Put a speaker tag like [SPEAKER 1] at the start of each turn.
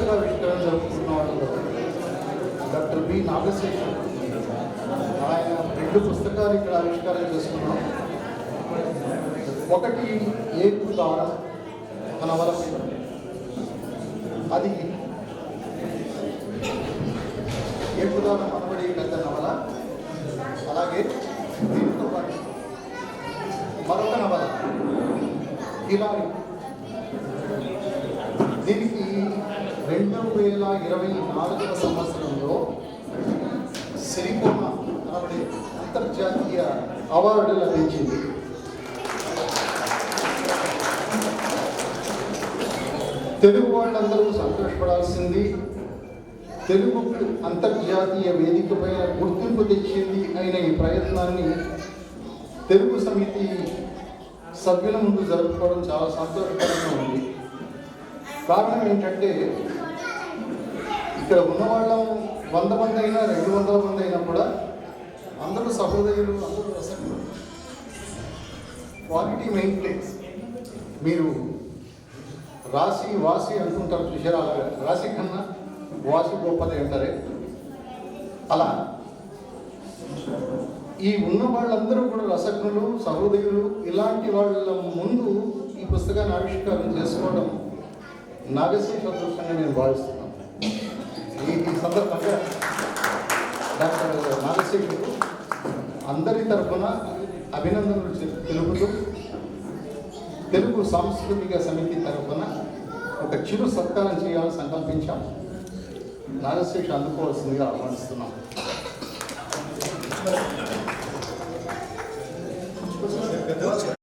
[SPEAKER 1] పుస్తకావిష్కరణ జరుపుకున్న వాళ్ళు డాక్టర్ బి నాగశేషం. ఆయన 2 పుస్తకాలు ఇక్కడ ఆవిష్కారం చేసుకున్నాం. ఒకటి ఏకుదారం నవల, అది ఏకుదారం అనబడి పెద్ద నవల. అలాగే దీంతో పాటు మరొక నవల కిలారి. దీనికి 2024 సంవత్సరంలో సిరికోన అనబడే అంతర్జాతీయ అవార్డు లభించింది. తెలుగు వాళ్ళందరూ సంతోషపడాల్సింది, తెలుగుకు అంతర్జాతీయ వేదికపైన గుర్తింపు తెచ్చింది అయిన ఈ ప్రయత్నాన్ని తెలుగు సమితి సభ్యుల ముందు జరుపుకోవడం చాలా సంతోషకరంగా ఉంది. కారణం ఏంటంటే ఇక్కడ ఉన్నవాళ్ళం 100 మంది అయినా 200 మంది అయినా కూడా అందరూ సహృదయులు, అందరూ రసకులు. Quality main place. మీరు రాసి వాసి అంటుంటారు చూసారా, అలాగే రాసి కన్నా వాసి గొప్పది అంటారే, అలా ఈ ఉన్న వాళ్ళందరూ కూడా రసజ్ఞులు, సహృదయులు. ఇలాంటి వాళ్ళ ముందు ఈ పుస్తకాన్ని ఆవిష్కారం చేసుకోవడం నాగశేష అదృష్టంగా నేను భావిస్తున్నాను. ఈ సందర్భంగా డాక్టర్ నాగశేషుడు అందరి తరఫున అభినందనలు తెలుపుతూ తెలుగు సాంస్కృతిక సమితి తరఫున ఒక చిరు సత్కారం చేయాలని సంకల్పించాం. నాగశేష అందుకోవాల్సిందిగా ఆహ్వానిస్తున్నాం.